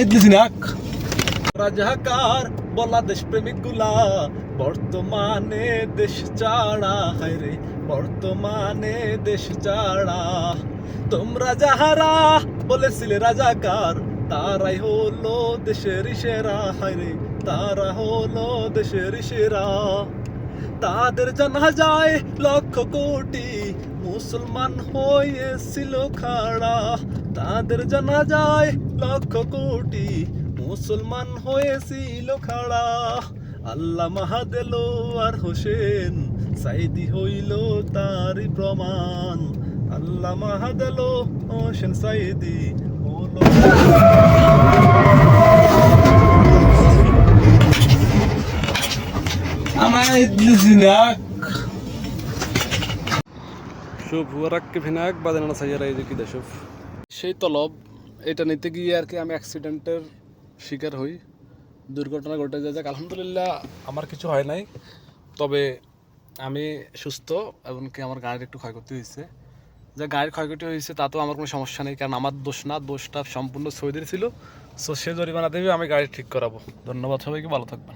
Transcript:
ইদলিসিনাক রাজাকার বলা দেশপ্রেমিক গুলা বর্তমানে দেশ ছাড়া, হায় রে বর্তমানে দেশ ছাড়া। তোমরা যাহারা বলেছিলে রাজাকার, তারাই হলো দেশের সেরা, হায় রে তারা হলো দেশের সেরা। তাদের জানা যায় লক্ষ কোটি মুসলমান হয়েছিল খাড়া, তাদের জানা যায় লক্ষ কোটি মুসলমান হয়েছিল খাড়া। আল্লামা দেলোয়ার হোসেন সাইদি হইল তারই প্রমাণ, আল্লামা দেলোয়ার হোসেন সাইদি হলো। شوف هو ركب هناك بعدين انا سيارة يجي كده شوف সেই তলব। এটা নিতে গিয়ে আর কি আমি অ্যাক্সিডেন্টের শিকার হই, দুর্ঘটনা ঘটে যায়। যাক আলহামদুলিল্লাহ আমার কিছু হয় নাই, তবে আমি সুস্থ। এমনকি আমার গাড়ির একটু ক্ষয়ক্ষতি হয়েছে। যে গাড়ির ক্ষয়ক্ষতি হয়েছে তাতেও আমার কোনো সমস্যা নেই, কারণ আমার দোষ না, দোষটা সম্পূর্ণ সৌদির ছিল। সো সে জরিমানা দেবে, আমি গাড়ি ঠিক করাবো। ধন্যবাদ সবাইকে, ভালো থাকবেন।